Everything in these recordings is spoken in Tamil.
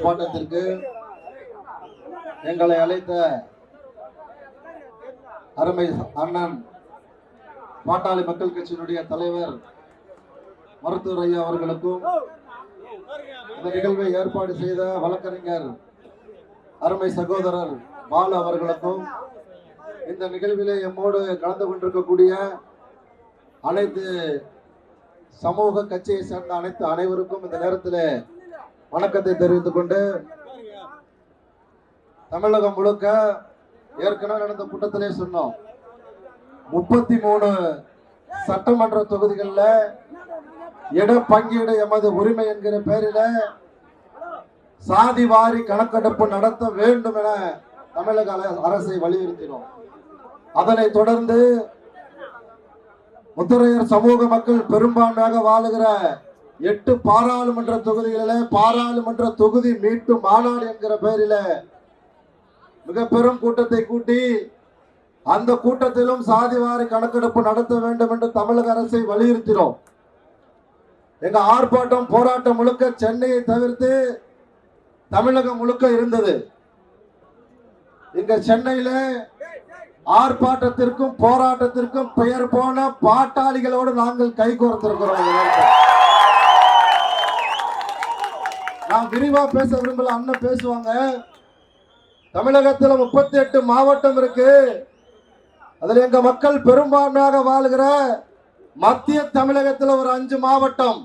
ஆர்ப்பாட்டத்திற்கு எங்களை அழைத்த அருமை அண்ணன் பாட்டாளி மக்கள் கட்சியினுடைய தலைவர் மருத்துவர் ஐயா அவர்களுக்கும், இந்த நிகழ்வை ஏற்பாடு செய்த வழக்கறிஞர் அருமை சகோதரர் பாலு அவர்களுக்கும், இந்த நிகழ்விலே எம்மோடு கலந்து கொண்டிருக்கக்கூடிய அனைத்து சமூக கட்சியை சேர்ந்த அனைவருக்கும் இந்த நேரத்தில் வணக்கத்தை தெரிவித்துக் கொண்டு, தமிழகம் முழுக்க ஏற்கனவே நடந்த கூட்டத்திலே சொன்னோம், 33 சட்டமன்ற தொகுதிகளில் இட பங்கீடு எமது உரிமை என்கிற பெயரில் சாதி வாரி கணக்கெடுப்பு நடத்த வேண்டும் என தமிழக அரசை வலியுறுத்தினோம். அதனைத் தொடர்ந்து முத்தரையர் சமூக மக்கள் பெரும்பான்மையாக வாழுகிற 8 பாராளுமன்ற தொகுதிகளில் பாராளுமன்ற தொகுதி மீட்பு மாநாடு என்கிற பெயரில் மிக பெரும் கூட்டத்தை கூட்டி அந்த கூட்டத்திலும் சாதிவாரி கணக்கெடுப்பு நடத்த வேண்டும் என்று தமிழக அரசை வலியுறுத்தினோம். எங்க ஆர்ப்பாட்டம் போராட்டம் முழுக்க சென்னையை தவிர்த்து தமிழகம் முழுக்க இருந்தது. இங்க சென்னையில ஆர்ப்பாட்டத்திற்கும் போராட்டத்திற்கும் பெயர் போன பாட்டாளிகளோடு நாங்கள் கைகோர்த்திருக்கிறோம். நான் விரிவா பேச விரும்பல, அண்ணன் பேசுவாங்க. தமிழகத்துல 38 மாவட்டம் இருக்கு. அதுல எங்க மக்கள் பெரும்பான்மையாக வாழ்கிற மத்திய தமிழகத்துல ஒரு 5 மாவட்டம்,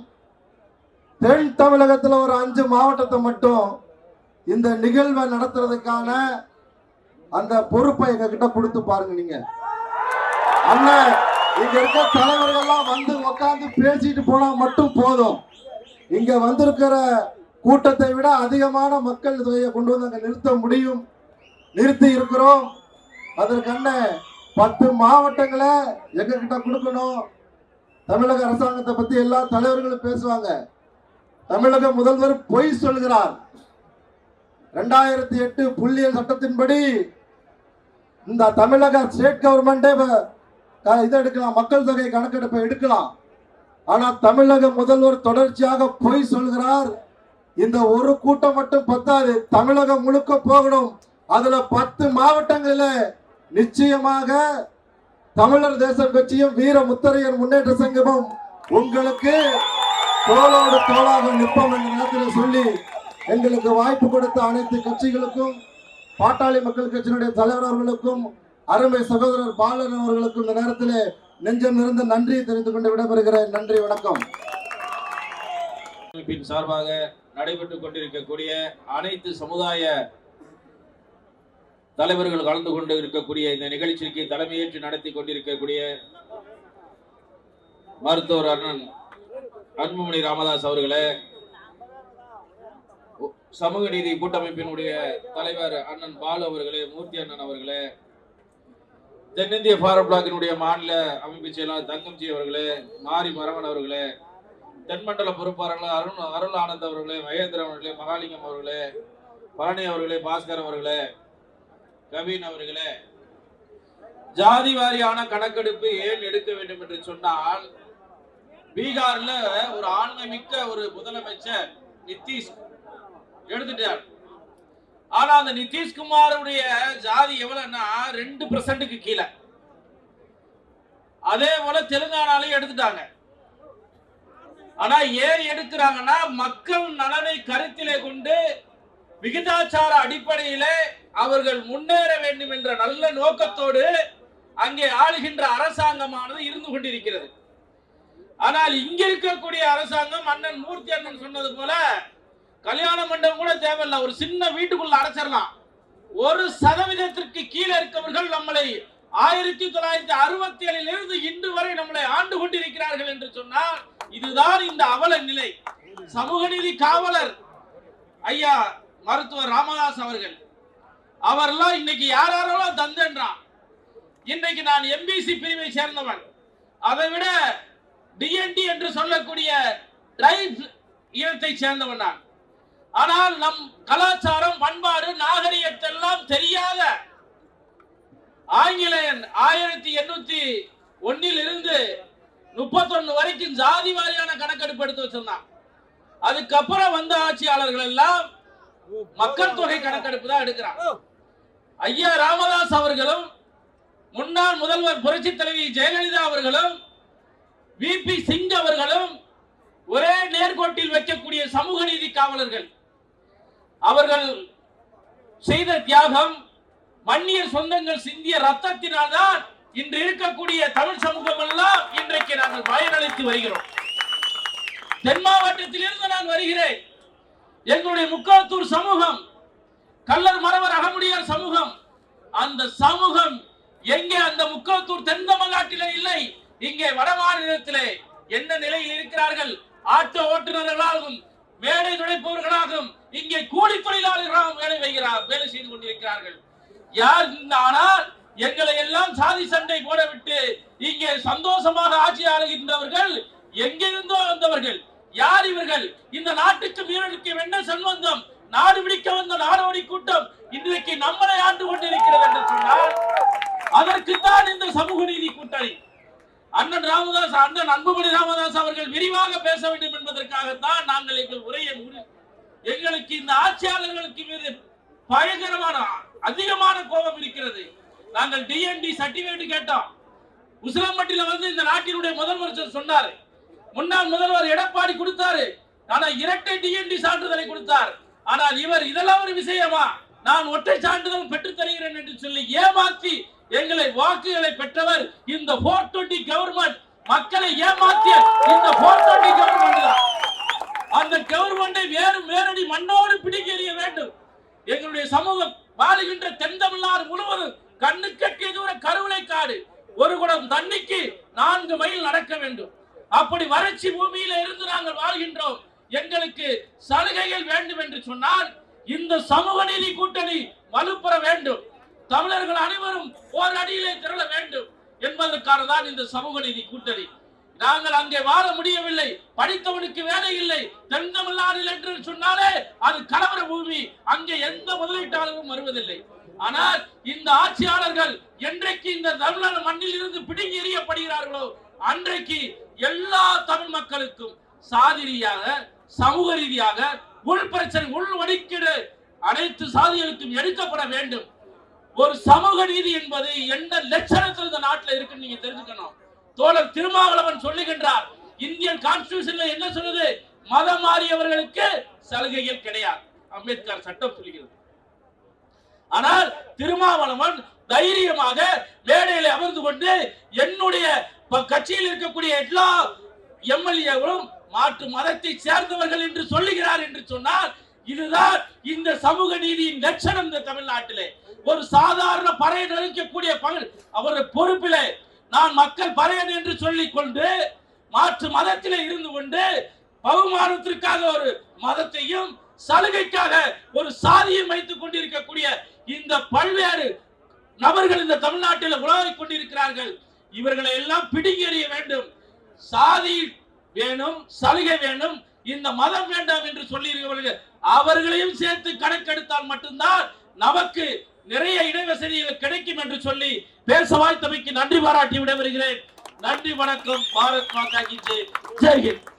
தென் தமிழகத்துல ஒரு 5 மாவட்டத்தை மட்டும் இந்த நிகழ்வை நடத்துறதுக்கான அந்த பொறுப்பை எங்க கிட்ட கொடுத்து பாருங்க. நீங்க அண்ணன் இங்க இருக்க தலைவர்கள்லாம் வந்து உட்கார்ந்து பேசிட்டு போனா மட்டும் போதும். இங்க வந்திருக்கிற கூட்டத்தை விட அதிகமான மக்கள் தொகையை கொண்டு வந்து அங்க நிறுத்த முடியும், நிறுத்தி இருக்கிறோம். அதற்கான 10 மாவட்டங்களை எங்க கிட்ட கொடுக்கணும். தமிழக அரசாங்கத்தை பத்தி எல்லா தலைவர்களும் பேசுவாங்க. தமிழக முதல்வர் பொய் சொல்கிறார். 2008 புள்ளியியல் சட்டத்தின்படி இந்த தமிழக ஸ்டேட் கவர்மெண்டே இதை எடுக்கலாம், மக்கள் தொகை கணக்கெடுப்பை எடுக்கலாம். ஆனா தமிழக முதல்வர் தொடர்ச்சியாக பொய் சொல்கிறார். இந்த ஒரு கூட்டம் மட்டும் பத்தாது, தமிழகம் முழுக்க போகணும். அதுல 10 மாவட்டங்களில் நிச்சயமாக தமிழர் தேசம் கட்சியும் வீர முத்தரையர் முன்னேற்ற சங்கமும் உங்களுக்கு தோளோடு தோளாக நிற்போம் என்ற நேரத்தில் சொல்லி, எங்களுக்கு வாய்ப்பு கொடுத்த அனைத்து கட்சிகளுக்கும், பாட்டாளி மக்கள் கட்சியினுடைய தலைவர் அவர்களுக்கும், அருமை சகோதரர் பாலன் அவர்களுக்கும் இந்த நேரத்தில் நெஞ்சம் நிறைந்த நன்றியை தெரிவித்துக் கொண்டு விடைபெறுகிறேன். நன்றி, வணக்கம். சார்பாக நடைபெற்றுக் கொண்டிருக்கக்கூடிய அனைத்து சமுதாய தலைவர்கள் கலந்து கொண்டு இருக்கக்கூடிய இந்த நிகழ்ச்சிக்கு தலைமையேற்று நடத்தி கொண்டிருக்கக்கூடிய மருத்துவர் அண்ணன் அன்புமணி ராமதாஸ் அவர்களே, சமூக நீதி கூட்டமைப்பினுடைய தலைவர் அண்ணன் பாலு அவர்களே, மூர்த்தி அண்ணன் அவர்களே, தென்னிந்திய ஃபார்வர்ட் பிளாக்கினுடைய மாநில அமைப்பு செயலாளர் தங்கம்ஜி அவர்களே, மாரி மரவன் அவர்களே, தென்மண்டல பொறுப்பாளர்கள் அருள் ஆனந்த் அவர்களே, மகேந்திரன் அவர்களே, மகாலிங்கம் அவர்களே, பழனி அவர்களே, பாஸ்கர் அவர்களே, கவின் அவர்களே, ஜாதி வாரியான கணக்கெடுப்பு ஏன் எடுக்க வேண்டும் என்று சொன்னால், பீகார்ல ஒரு ஆண்மை மிக்க ஒரு முதலமைச்சர் நிதிஷ் எடுத்துட்டார். ஆனா அந்த நிதிஷ்குமாருடைய ஜாதி எவ்வளவுன்னா 2% கீழே. அதே போல தெலுங்கானாலையும் எடுத்துட்டாங்க. ஆனா ஏன் எடுக்கிறாங்கன்னா, மக்கள் நலனை கருத்திலே கொண்டு விகிதாச்சார அடிப்படையிலே அவர்கள் முன்னேற வேண்டும் என்ற நல்ல நோக்கத்தோடு அங்கே ஆளுகின்ற அரசாங்கமானது இருந்து கொண்டிருக்கிறது. ஆனால் இங்க இருக்கக்கூடிய அரசாங்கம் அண்ணன் மூர்த்தி அண்ணன் சொன்னது போல கல்யாண மண்டபம் கூட தேவையில்லை, ஒரு சின்ன வீட்டுக்குள்ள அடைச்சிடலாம். 1% கீழே இருக்கவர்கள் நம்மளை 1967 இருந்து இன்று வரை நம்மளை ஆண்டு கொண்டிருக்கிறார்கள் என்று சொன்னால் இதுதான் இந்த அவல நிலை. சமூக நீதி காவலர் ஐயா மருத்துவர் ராமதாஸ் அவர்லாம் இன்னைக்கு யாரெல்லாம் தந்தன்றான். இன்னைக்கு நான் எம்பிசி பிரிவை சேர்ந்தவன், அதை விட டிஎன்டி என்று சொல்லக்கூடிய டிரைப்ஸ் இனத்தை சேர்ந்தவன் நான். ஆனால் நம் கலாச்சாரம், பண்பாடு, நாகரிகத்தெல்லாம் தெரியாத ஆங்கிலேயன் 1801 இருந்து 31 வரைக்கும் ஜாதி வாரியான கணக்கெடுப்பு எடுத்து வச்சிருந்தான். அதுக்கப்புறம் வந்த ஆட்சியாளர்கள் எல்லாம் மக்கள் தொகை கணக்கெடுப்பு தான் எடுக்கிறான். ஐயா ராமதாஸ் அவர்களும் முன்னாள் முதல்வர் புரட்சி தலைவி ஜெயலலிதா அவர்களும் விபி சிங் அவர்களும் ஒரே நேர்கோட்டில் வைக்கக்கூடிய சமூக நீதி காவலர்கள். அவர்கள் செய்த தியாகம், மன்னியர் சொந்தங்கள் சிந்திய ரத்தத்தினால் தான் இன்று இருக்கக்கூடிய தமிழ் சமூகம் எல்லாம் இன்றைக்கு நாங்கள் பயனளித்து வருகிறோம். தென் மாவட்டத்திலிருந்து நான் வருகிறேன். எங்களுடைய முக்காத்தூர் சமூகம், கல்லர் மறவர் அகமுடியார் சமூகம், அந்த சமூகம் எங்கே அந்த முக்காத்தூர் தென் தமிழ்நாட்டிலே இல்லை, இங்கே வட மாநிலத்திலே என்ன நிலையில் இருக்கிறார்கள்? ஆட்டோ ஓட்டுநர்களாகவும் மேடை துடைப்பவர்களாகவும் இங்கே கூலி தொழிலாளர்களாகவும் வேலை செய்து கொண்டிருக்கிறார்கள். யார் ஆனால் எங்களை எல்லாம் சாதி சண்டை போடவிட்டு இங்கே சந்தோஷமாக ஆட்சி ஆளுகின்றவர்கள் எங்கிருந்தோ வந்தவர்கள். யார் இவர்கள்? இந்த நாட்டுக்கு வீரனுக்கு என்ன சம்பந்தம்? நாடு பிடிக்க வந்த நாடோடி கூட்டம் இன்றைக்கு நம்மளை ஆண்டு கொண்டிருக்கிறது என்று சொன்னால் அதற்குத்தான் இந்த சமூக நீதி கூட்டணி. அண்ணன் ராமதாஸ், அண்ணன் அன்புமணி ராமதாஸ் அவர்கள் விரிவாக பேச வேண்டும் என்பதற்காகத்தான் நாங்கள் எங்கள் உரையை எங்களுக்கு இந்த ஆட்சியாளர்களுக்கு மீது பயங்கரமான அதிகமான கோபம் இருக்கிறது. நாங்கள் டிஎன்டி சர்டிபிகேட் கேட்டோம். உசிலம்பட்டியில வந்து இந்த நாட்டினுடைய முதல்வர் சொன்னார், முன்னாள் முதல்வர் எடப்பாடி கொடுத்தாரு, ஆனா இரட்டை டிஎன்டி சான்றிதழை கொடுத்தார். ஆனால் இவர் இதெல்லாம் ஒரு விஷயமா, நான் ஒற்றை சான்றிதழ் பெற்றுத் தருகிறேன் என்று சொல்லி ஏமாற்றி எங்களை வாக்குகளை பெற்றவர் இந்த 420 கவர்மெண்ட். மக்களை ஏமாற்றிய இந்த 420 கவர்மெண்ட் தான். அந்த கவர்மெண்டை வேறடி மண்ணோடு பிடிக்க எறிய வேண்டும். எங்களுடைய சமூகம் வாழுகின்ற தென் தமிழ்நாடு முழுவதும் கண்ணு கட்டிய தூர கருவளை காடு. ஒரு குடம் தண்ணிக்கு 4 மைல் நடக்க வேண்டும். அப்படி வறட்சி பூமியில இருந்து நாங்கள் வாழ்கின்றோம். எங்களுக்கு சலுகைகள் வேண்டும் என்று சொன்னால் இந்த சமூக நீதி கூட்டணி வலுப்பெற வேண்டும். தமிழர்கள் அனைவரும் ஓர் அடியிலே திரள வேண்டும் என்பதற்காக தான் இந்த சமூக நீதி கூட்டணி. நாங்கள் அங்கே வாழ முடியவில்லை, படித்தவனுக்கு வேலை இல்லை, தென் தமிழ்நாடு என்று சொன்னாலே அது கலவர பூமி, அங்கே எந்த முதலீட்டாளரும் வருவதில்லை. ஆனால் இந்த ஆட்சியாளர்கள் என்றைக்கு இந்த தமிழ்நாடு மண்ணில் இருந்து பிடுங்கி எறியப்படுகிறார்களோ அன்றைக்கு எல்லா தமிழ் மக்களுக்கும் சாதி ரீதியாக சமூக ரீதியாக உள் பிரச்சனை உள் ஒதுக்கீடு அனைத்து சாதிகளுக்கும் எடுக்கப்பட வேண்டும். ஒரு சமூக நீதி என்பது என்ன லட்சணத்தில் இந்த நாட்டில் இருக்குன்னு நீங்க தெரிஞ்சுக்கணும். தோழர் திருமாவளவன் சொல்லுகின்றார், இந்தியன் கான்ஸ்டிடியூஷன்ல என்ன சொல்லுது? மதம் மாறியவர்களுக்கு சலுகைகள் கிடையாது, அம்பேத்கர் சட்டம் சொல்லுகிறது. ஆனால் திருமாவளவன் தைரியமாக மேடையில் அமர்ந்து கொண்டு என்னுடைய கட்சியில் இருக்கக்கூடிய எல்லா எம்எல்ஏகளும் மாற்று மதத்தை சேர்ந்தவர்கள் என்று சொல்லுகிறார் என்று சொன்னால் இதுதான் இந்த சமூக நீதியின் லட்சணம். இந்த தமிழ்நாட்டிலே ஒரு சாதாரண பறையன் அளிக்கக்கூடிய அவருடைய பொறுப்பிலே நான் மக்கள் பறையன் என்று சொல்லிக் கொண்டு மாற்று மதத்திலே இருந்து கொண்டு பகுமானத்திற்காக ஒரு மதத்தையும் சலுகைக்காக ஒரு சாதியும் வைத்துக் கொண்டிருக்கக்கூடிய இந்த பல்வேறு நபர்கள் இந்த தமிழ்நாட்டில் உலாவிக் கொண்டிருக்கிறார்கள். இவர்களை எல்லாம் பிடுங்கி எறிய வேண்டும். சாதி வேணும், சலுகை வேணும், இந்த மதம் வேண்டாம் என்று சொல்லி அவர்களையும் சேர்த்து கணக்கெடுத்தால் மட்டும்தான் நமக்கு நிறைய இடவசதிகள் கிடைக்கும் என்று சொல்லி பேச வாய்த்தமைக்கு நன்றி பாராட்டி விடைபெறுகிறேன். நன்றி, வணக்கம். பாரத் மாதா கி ஜெய். ஜெய் ஹிந்த்.